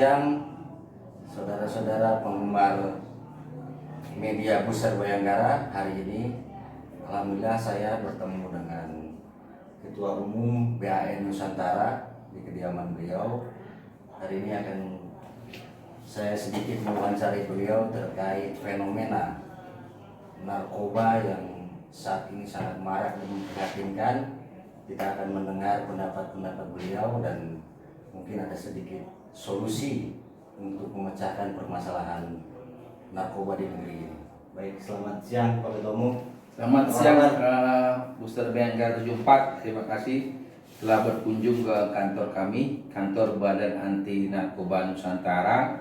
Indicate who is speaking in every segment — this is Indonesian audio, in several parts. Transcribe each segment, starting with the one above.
Speaker 1: siang, saudara-saudara penggemar media Buser Bayangkara. Hari ini alhamdulillah saya bertemu dengan Ketua Umum BAN Nusantara di kediaman beliau. Hari ini akan saya sedikit mewawancari beliau terkait fenomena narkoba yang saat ini sangat marak dan memprihatinkan. Kita akan mendengar pendapat-pendapat beliau dan mungkin ada sedikit solusi untuk memecahkan permasalahan narkoba di negeri ini. Baik, selamat siang Pak Ketua Umum.
Speaker 2: Selamat siang Buser Bayangkara 74. Terima kasih telah berkunjung ke kantor kami, kantor Badan Anti Narkoba Nusantara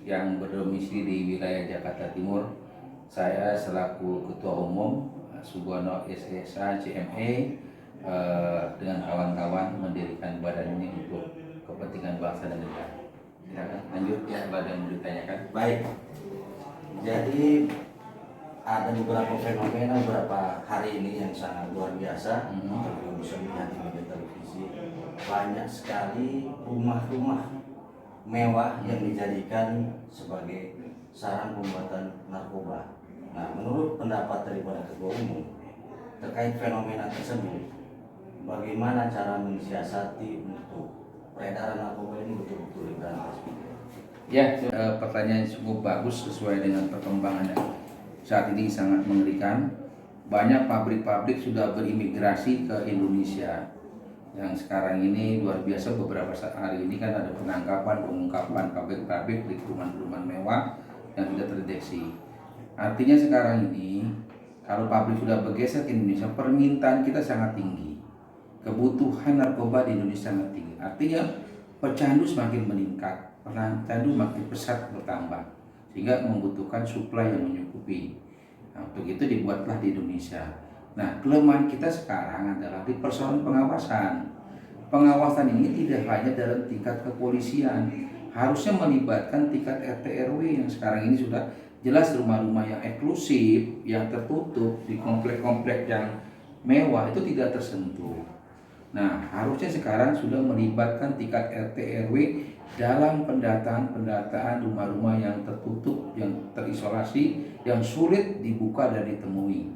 Speaker 2: yang berdomisili di wilayah Jakarta Timur. Saya selaku Ketua Umum Sugono SSA CME dengan kawan-kawan mendirikan badan ini untuk kepentingan bangsa dan negara. Silakan lanjut ya, badan ditanyakan.
Speaker 1: Baik, jadi ada beberapa fenomena beberapa hari ini yang sangat luar biasa. Kalau bisa melihat di media televisi, banyak sekali rumah-rumah mewah yang dijadikan sebagai sarang pembuatan narkoba. Nah, menurut pendapat daripada Ketua Umum terkait fenomena tersebut, bagaimana cara mensiasati untuk peredaran narkoba ini betul-betul diberantas?
Speaker 2: Ya, pertanyaan cukup bagus sesuai dengan perkembangannya. Saat ini sangat mengerikan. Banyak pabrik-pabrik sudah berimigrasi ke Indonesia. Yang sekarang ini luar biasa, beberapa hari ini kan ada penangkapan, pengungkapan pabrik-pabrik di perumahan-perumahan mewah yang tidak terdeteksi. Artinya sekarang ini kalau pabrik sudah bergeser ke Indonesia, permintaan kita sangat tinggi. Kebutuhan narkoba di Indonesia sangat tinggi. Artinya pecandu semakin meningkat, pecandu makin pesat bertambah, sehingga membutuhkan suplai yang mencukupi. Nah, untuk itu dibuatlah di Indonesia. Nah, kelemahan kita sekarang adalah di persoalan pengawasan. Pengawasan ini tidak hanya dalam tingkat kepolisian, harusnya melibatkan tingkat RT RW yang sekarang ini sudah jelas rumah-rumah yang eksklusif, yang tertutup di komplek-komplek yang mewah itu tidak tersentuh. Nah, harusnya sekarang sudah melibatkan tingkat RT RW dalam pendataan rumah-rumah yang tertutup, yang terisolasi, yang sulit dibuka dan ditemui.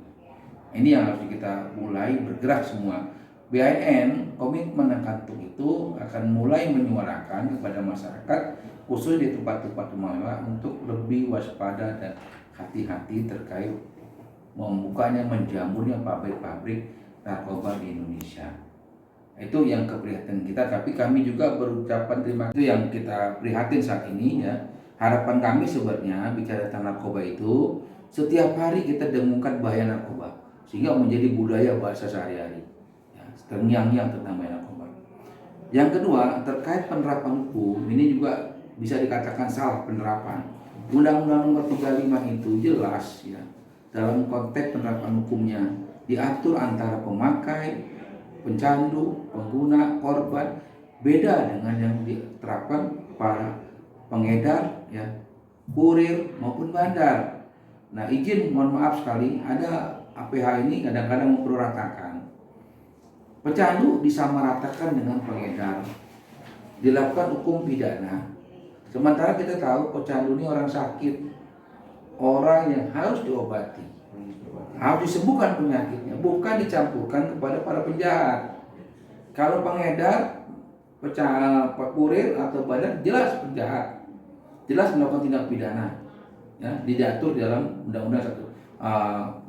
Speaker 2: Ini yang harus kita mulai bergerak semua. BAN komitmen akan itu akan mulai menyuarakan kepada masyarakat khusus di tempat-tempat rumah mewah untuk lebih waspada dan hati-hati terkait membukanya, menjamurnya pabrik-pabrik narkoba di Indonesia. Itu yang keprihatinan kita, tapi kami juga berucapan terima kasih. Itu yang kita prihatin saat ini ya. Harapan kami sebenarnya bicara tentang narkoba itu setiap hari kita dengungkan bahaya narkoba sehingga menjadi budaya bahasa sehari-hari. Ya, terngiang-ngiang tentang bahaya narkoba. Yang kedua, terkait penerapan hukum, ini juga bisa dikatakan salah penerapan. Undang-Undang Nomor 35 itu jelas ya, dalam konteks penerapan hukumnya diatur antara pemakai, pencandu, pengguna, korban, beda dengan yang diterapkan para pengedar, ya, kurir maupun bandar. Nah, izin mohon maaf sekali, ada APH ini kadang-kadang memperratakan. Pecandu disamaratakan dengan pengedar, dilakukan hukum pidana. Sementara kita tahu pecandu ini orang sakit, orang yang harus diobati, harus disembuhkan penyakitnya, bukan dicampurkan kepada para penjahat. Kalau pengedar, kurir atau bandar jelas penjahat, jelas melakukan tindak pidana, ya, diatur dalam Undang-Undang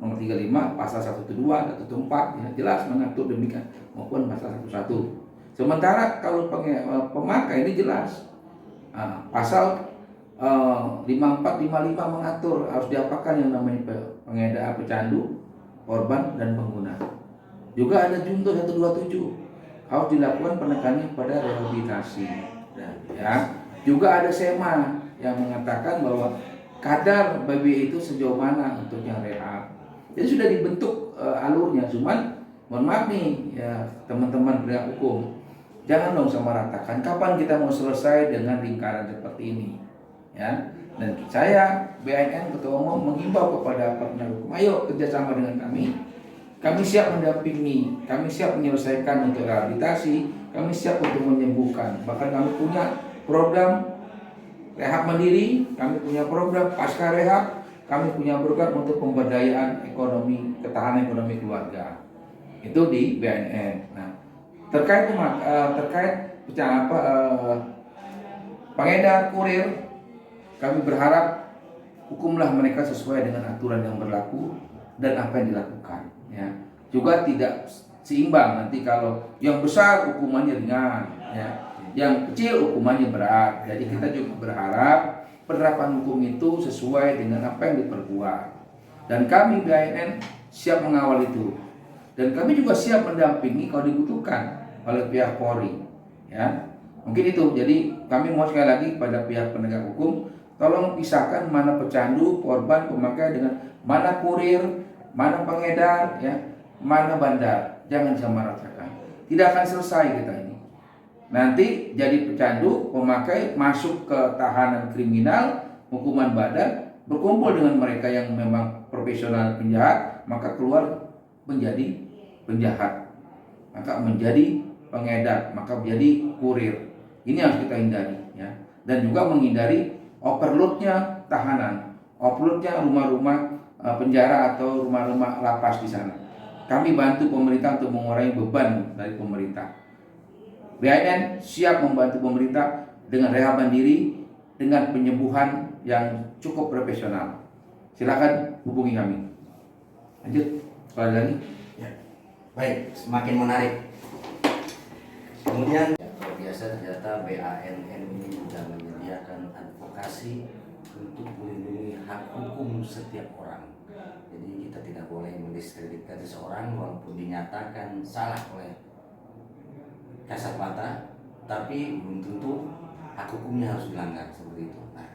Speaker 2: Nomor 35 Pasal 112 dan 114, ya, jelas mengatur demikian, maupun Pasal 11. Sementara kalau pemakai ini jelas Pasal 54, 55 mengatur harus diapakan yang namanya pengedar, pecandu, korban dan pengguna. Juga ada Junto 127 harus dilakukan penekanannya pada rehabilitasi. Ya, juga ada SEMA yang mengatakan bahwa kadar BB itu sejauh mana untuk yang rehab. Jadi sudah dibentuk alurnya, cuman mohon maaf nih ya teman-teman penegak hukum, jangan dong sama ratakan. Kapan kita mau selesai dengan lingkaran seperti ini? Ya, dan saya BAN Ketua Umum mengimbau kepada penegak hukum, ayo kerjasama dengan kami. Kami siap mendampingi, kami siap menyelesaikan untuk rehabilitasi, kami siap untuk menyembuhkan. Bahkan kami punya program rehab mandiri, kami punya program pasca rehab, kami punya program untuk pemberdayaan ekonomi, ketahanan ekonomi keluarga. Itu di BNN. Nah, terkait pengedar kurir, kami berharap hukumlah mereka sesuai dengan aturan yang berlaku dan apa yang dilakukan. Ya, juga tidak seimbang nanti kalau yang besar hukumannya ringan, ya, yang kecil hukumannya berat. Jadi kita juga berharap penerapan hukum itu sesuai dengan apa yang diperbuat. Dan kami BNN siap mengawal itu. Dan kami juga siap mendampingi kalau dibutuhkan oleh pihak Polri. Ya, mungkin itu. Jadi kami mau sekali lagi pada pihak penegak hukum, tolong pisahkan mana pecandu, korban, pemakai dengan mana kurir, mana pengedar, ya, mana bandar. Jangan disamaratakan. Tidak akan selesai kita ini. Nanti jadi pecandu, pemakai masuk ke tahanan kriminal, hukuman badan, berkumpul dengan mereka yang memang profesional penjahat, maka keluar menjadi penjahat, maka menjadi pengedar, maka menjadi kurir. Ini harus kita hindari, ya. Dan juga menghindari overloadnya tahanan, overloadnya rumah-rumah penjara atau rumah-rumah lapas di sana. Kami bantu pemerintah untuk mengurangi beban dari pemerintah. BNN siap membantu pemerintah dengan rehab mandiri, dengan penyembuhan yang cukup profesional. Silakan hubungi kami. Lanjut, soal lagi.
Speaker 1: Ya. Baik, semakin menarik. Kemudian luar biasa ternyata BANN ini juga menyediakan advokasi untuk melindungi hak hukum setiap orang. Jadi kita tidak boleh mendiskreditkan seseorang walaupun dinyatakan salah oleh kasat mata, tapi belum tentu hak hukumnya harus dilanggar seperti itu. Nah,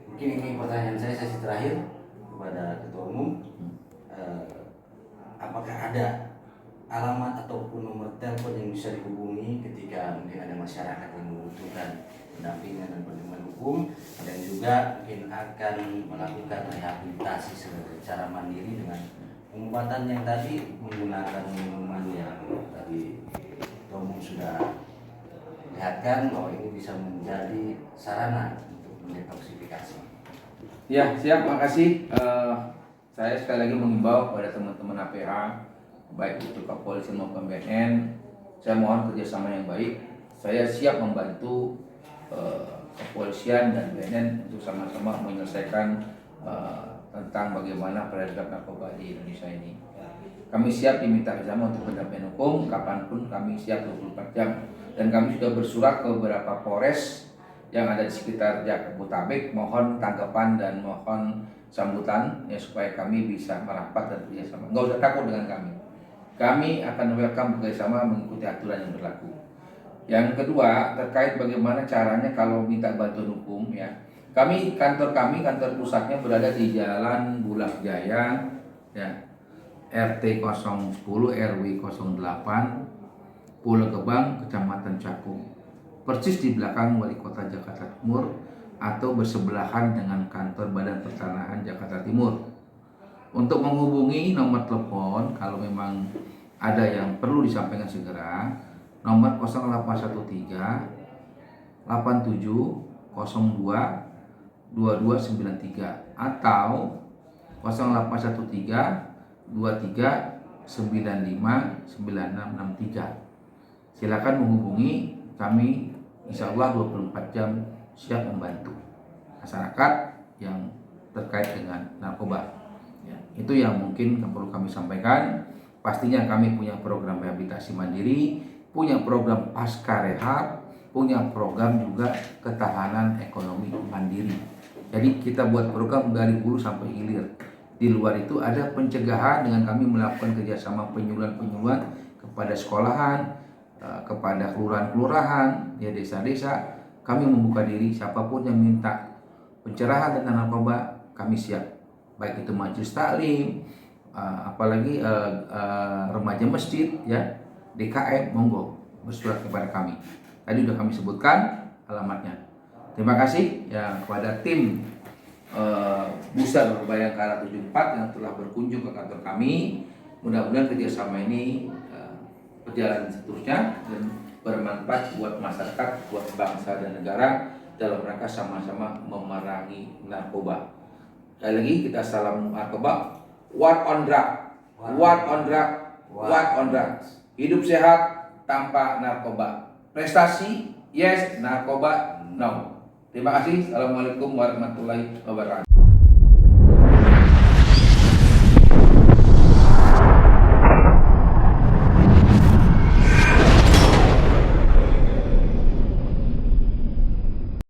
Speaker 1: mungkin ini pertanyaan saya sesi terakhir kepada Ketua Umum. Apakah ada alamat ataupun nomor telepon yang bisa dihubungi ketika mungkin ada masyarakat yang membutuhkan pendampingan dan perlindungan hukum, dan juga mungkin akan melakukan rehabilitasi secara mandiri dengan pengobatan yang tadi menggunakan minuman yang tadi Umum sudah lihatkan bahwa ini bisa menjadi sarana untuk mendetoksifikasi.
Speaker 2: Ya, siap, makasih. Saya sekali lagi mengimbau kepada teman-teman APH, baik itu Kepolisian maupun BNN, saya mohon kerjasama yang baik. Saya siap membantu Kepolisian dan BNN untuk sama-sama menyelesaikan tentang bagaimana peredaran narkoba di Indonesia ini. Kami siap diminta kerjasama untuk pendampingan hukum, kapanpun kami siap 24 jam. Dan kami sudah bersurat ke beberapa Polres yang ada di sekitar Jabodetabek, mohon tanggapan dan mohon sambutan, ya, supaya kami bisa merapat dan kerjasama. Nggak usah takut dengan kami. Kami akan welcome bekerjasama mengikuti aturan yang berlaku. Yang kedua, terkait bagaimana caranya kalau minta bantuan hukum, ya. Kantor pusatnya berada di Jalan Bulak Jaya, ya, RT 010 RW 08 Pulau Gebang, Kecamatan Cakung, persis di belakang Wali Kota Jakarta Timur atau bersebelahan dengan kantor Badan Pertanahan Jakarta Timur. Untuk menghubungi nomor telepon kalau memang ada yang perlu disampaikan segera, nomor 0813 8702 2293 atau 0813 23959663. Silakan menghubungi kami, insya Allah 24 jam siap membantu masyarakat yang terkait dengan narkoba. Ya, itu yang mungkin perlu kami sampaikan. Pastinya kami punya program rehabilitasi mandiri, punya program pasca rehab, punya program juga ketahanan ekonomi mandiri. Jadi kita buat program dari hulu sampai hilir. Di luar itu ada pencegahan dengan kami melakukan kerjasama penyuluhan kepada sekolahan, kepada kelurahan-kelurahan, ya, desa-desa. Kami membuka diri, siapapun yang minta pencerahan tentang narkoba, kami siap. Baik itu majelis taklim, apalagi remaja masjid, ya, DKM, monggo bersurat kepada kami. Tadi sudah kami sebutkan alamatnya. Terima kasih ya kepada tim Buser Bayangkara 74 yang telah berkunjung ke kantor kami. Mudah-mudahan kerjasama ini berjalan seterusnya dan bermanfaat buat masyarakat, buat bangsa dan negara, dalam rangka sama-sama memerangi narkoba. Sekali lagi kita salam narkoba. What on drug? What on drug? What on drugs? Hidup sehat tanpa narkoba. Prestasi, yes. Narkoba, no. Terima kasih. Assalamualaikum warahmatullahi wabarakatuh.